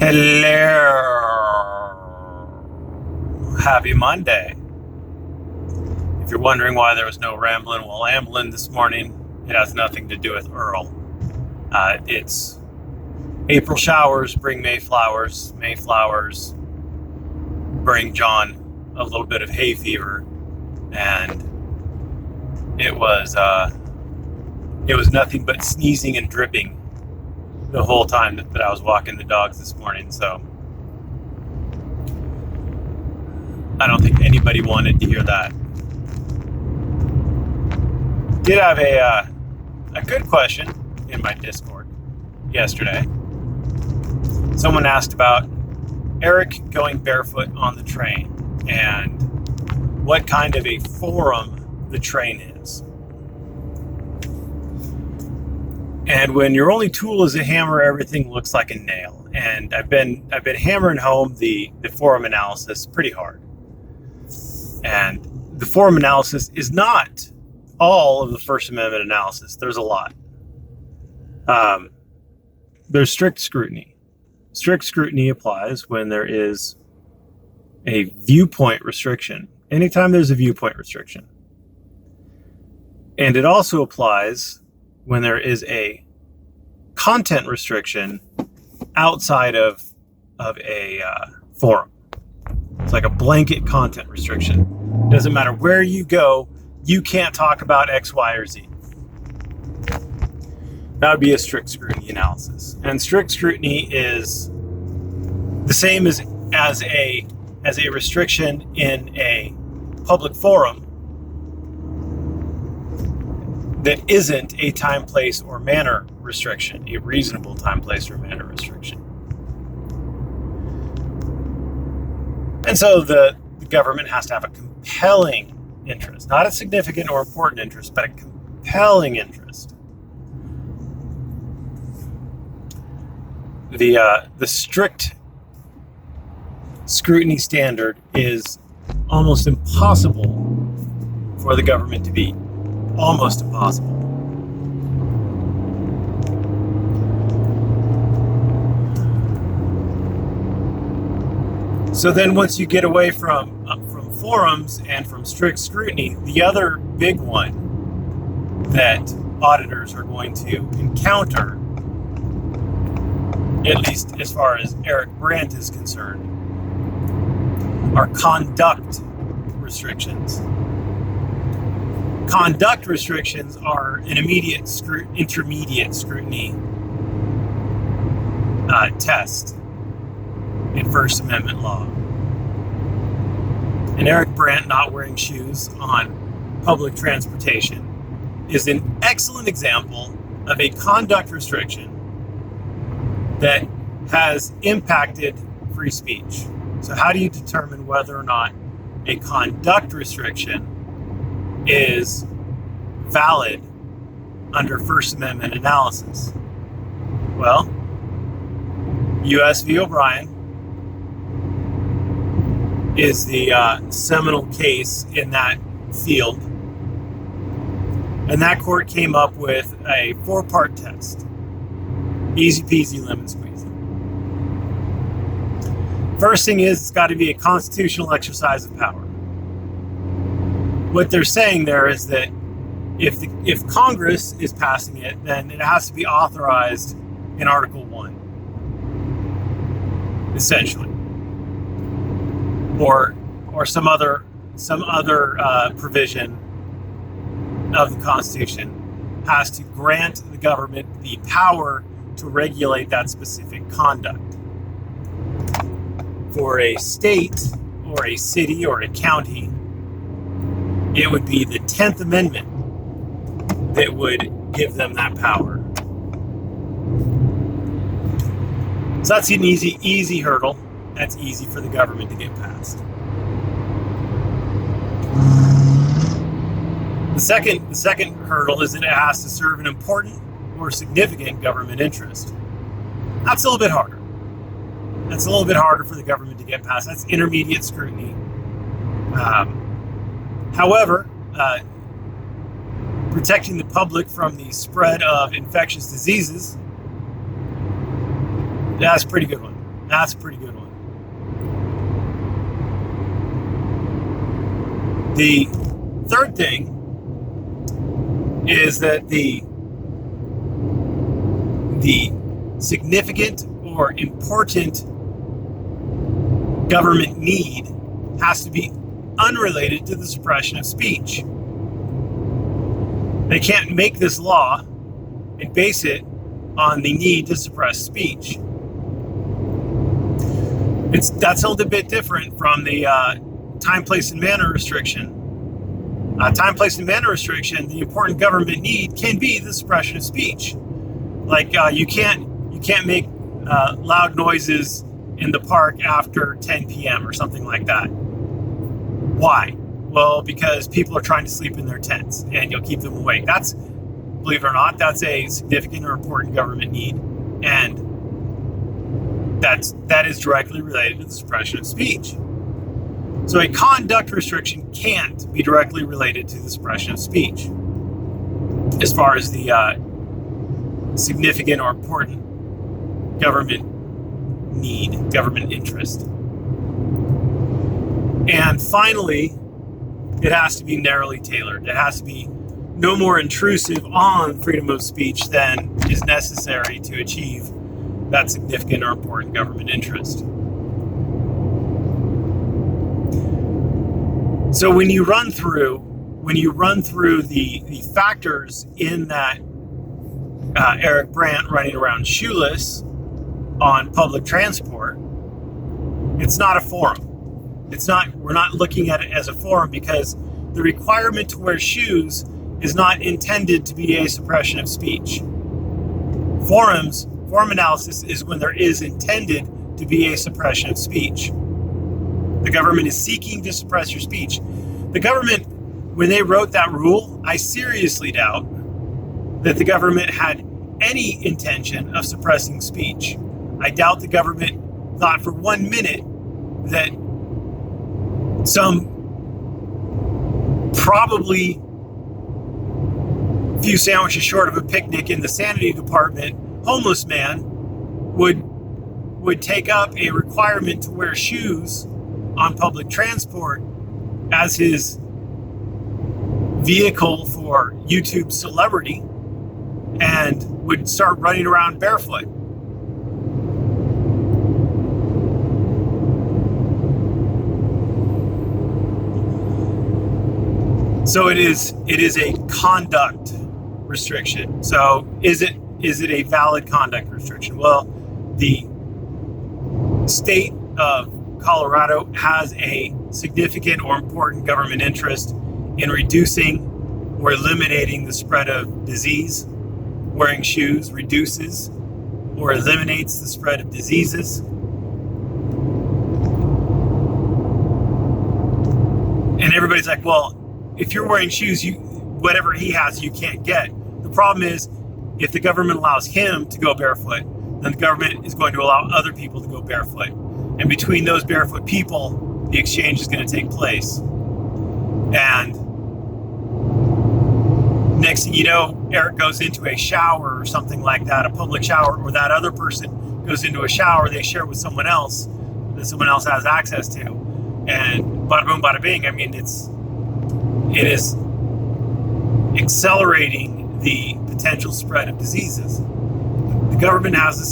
Hello. Happy Monday. If you're wondering why there was no rambling while ambling this morning, it has nothing to do with Earl. It's April showers bring May flowers. May flowers bring John a little bit of hay fever, and it was nothing but sneezing and dripping the whole time that I was walking the dogs this morning. So I don't think anybody wanted to hear that. Did have a good question in my Discord yesterday. Someone asked about Eric going barefoot on the train and what kind of a forum the train is. And when your only tool is a hammer, everything looks like a nail. And I've been hammering home the forum analysis pretty hard. And the forum analysis is not all of the First Amendment analysis. There's a lot. There's strict scrutiny. Strict scrutiny applies when there is a viewpoint restriction. Anytime there's a viewpoint restriction. And it also applies when there is a content restriction outside of a forum. It's like a blanket content restriction. Doesn't matter where you go, you can't talk about X, Y, or Z. That would be a strict scrutiny analysis. And strict scrutiny is the same as a restriction in a public forum that isn't a time, place, or manner restriction, a reasonable time, place, or manner restriction. And so the government has to have a compelling interest, not a significant or important interest, but a compelling interest. The strict scrutiny standard is almost impossible for the government to beat. Almost impossible. So then once you get away from forums and from strict scrutiny, the other big one that auditors are going to encounter, at least as far as Eric Brandt is concerned, are conduct restrictions. Conduct restrictions are an intermediate scrutiny test in First Amendment law. And Eric Brandt not wearing shoes on public transportation is an excellent example of a conduct restriction that has impacted free speech. So how do you determine whether or not a conduct restriction is valid under First Amendment analysis? Well, U.S. v. O'Brien is the seminal case in that field. And that court came up with a 4-part test. Easy peasy lemon squeezy. First thing is, it's got to be a constitutional exercise of power. What they're saying there is that if Congress is passing it, then it has to be authorized in Article 1, essentially, or some other provision of the Constitution has to grant the government the power to regulate that specific conduct. For a state or a city or a county, it would be the 10th Amendment that would give them that power. So that's an easy hurdle. That's easy for the government to get past. The second hurdle is that it has to serve an important or significant government interest. That's a little bit harder. That's a little bit harder for the government to get past. That's intermediate scrutiny. However, protecting the public from the spread of infectious diseases, that's a pretty good one. That's a pretty good one. The third thing is that the significant or important government need has to be unrelated to the suppression of speech. They can't make this law and base it on the need to suppress speech. That's a little bit different from the time, place, and manner restriction. Time, place, and manner restriction, the important government need can be the suppression of speech. Like you can't make loud noises in the park after 10 p.m. or something like that. Why? Well, because people are trying to sleep in their tents and you'll keep them awake. That's, believe it or not, that's a significant or important government need. And that is directly related to the suppression of speech. So a conduct restriction can't be directly related to the suppression of speech as far as the significant or important government need, government interest. And finally, it has to be narrowly tailored. It has to be no more intrusive on freedom of speech than is necessary to achieve that significant or important government interest. So when you run through the factors in that Eric Brandt running around shoeless on public transport, it's not a forum. We're not looking at it as a forum because the requirement to wear shoes is not intended to be a suppression of speech. Forum analysis is when there is intended to be a suppression of speech. The government is seeking to suppress your speech. The government, when they wrote that rule, I seriously doubt that the government had any intention of suppressing speech. I doubt the government thought for 1 minute that some probably few sandwiches short of a picnic in the sanity department homeless man would take up a requirement to wear shoes on public transport as his vehicle for YouTube celebrity and would start running around barefoot. So it is a conduct restriction. So is it a valid conduct restriction? Well, the state of Colorado has a significant or important government interest in reducing or eliminating the spread of disease. Wearing shoes reduces or eliminates the spread of diseases. And everybody's like, well, if you're wearing shoes, whatever he has, you can't get. The problem is, if the government allows him to go barefoot, then the government is going to allow other people to go barefoot. And between those barefoot people, the exchange is going to take place. And next thing you know, Eric goes into a shower or something like that, a public shower, or that other person goes into a shower they share with someone else that someone else has access to. And bada boom, bada bing. I mean, it is accelerating the potential spread of diseases. The government has a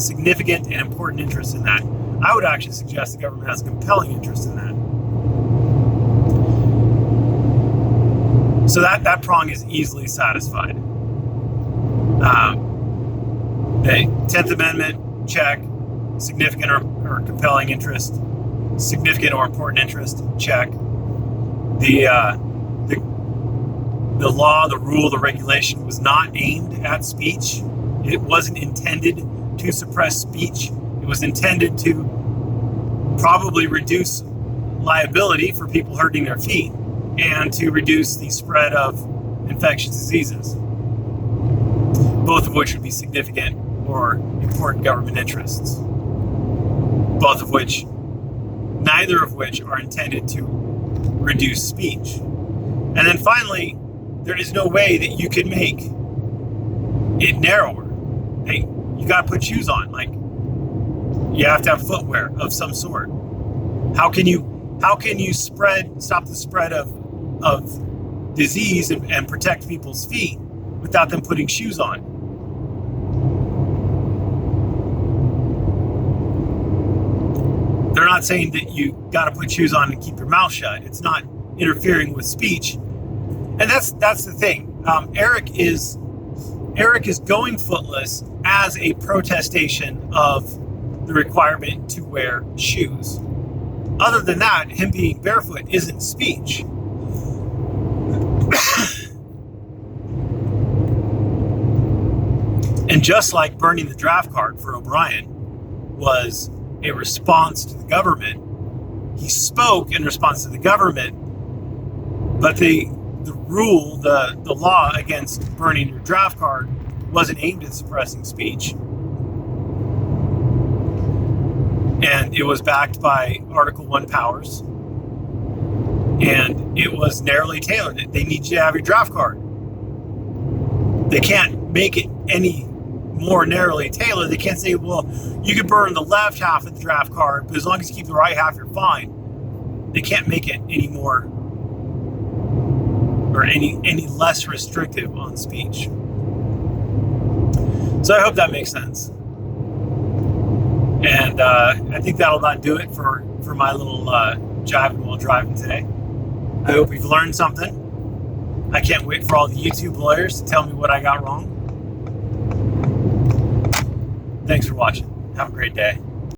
significant and important interest in that. I would actually suggest the government has a compelling interest in that. So that prong is easily satisfied. The 10th Amendment, check. Significant or compelling interest. Significant or important interest, check. The law, the rule, the regulation was not aimed at speech. It wasn't intended to suppress speech. It was intended to probably reduce liability for people hurting their feet and to reduce the spread of infectious diseases, both of which would be significant or important government interests, neither of which are intended to reduce speech. And then finally, there is no way that you can make it narrower. Hey, you got to put shoes on. Like, You have to have footwear of some sort. How can you stop the spread of disease and protect people's feet without them putting shoes on? They're not saying that you got to put shoes on and keep your mouth shut. It's not interfering with speech, and that's the thing. Eric is going footless as a protestation of the requirement to wear shoes. Other than that, him being barefoot isn't speech. And just like burning the draft card for O'Brien was a response to the government, he spoke in response to the government, but the rule, the law against burning your draft card wasn't aimed at suppressing speech. And it was backed by Article 1 powers. And it was narrowly tailored. They need you to have your draft card. They can't make it any more narrowly tailored. They can't say, well, you can burn the left half of the draft card, but as long as you keep the right half, you're fine. They can't make it any more or any less restrictive on speech. So I hope that makes sense. And I think that'll not do it for my little jiving while driving today. I hope you've learned something. I can't wait for all the YouTube lawyers to tell me what I got wrong. Thanks for watching. Have a great day.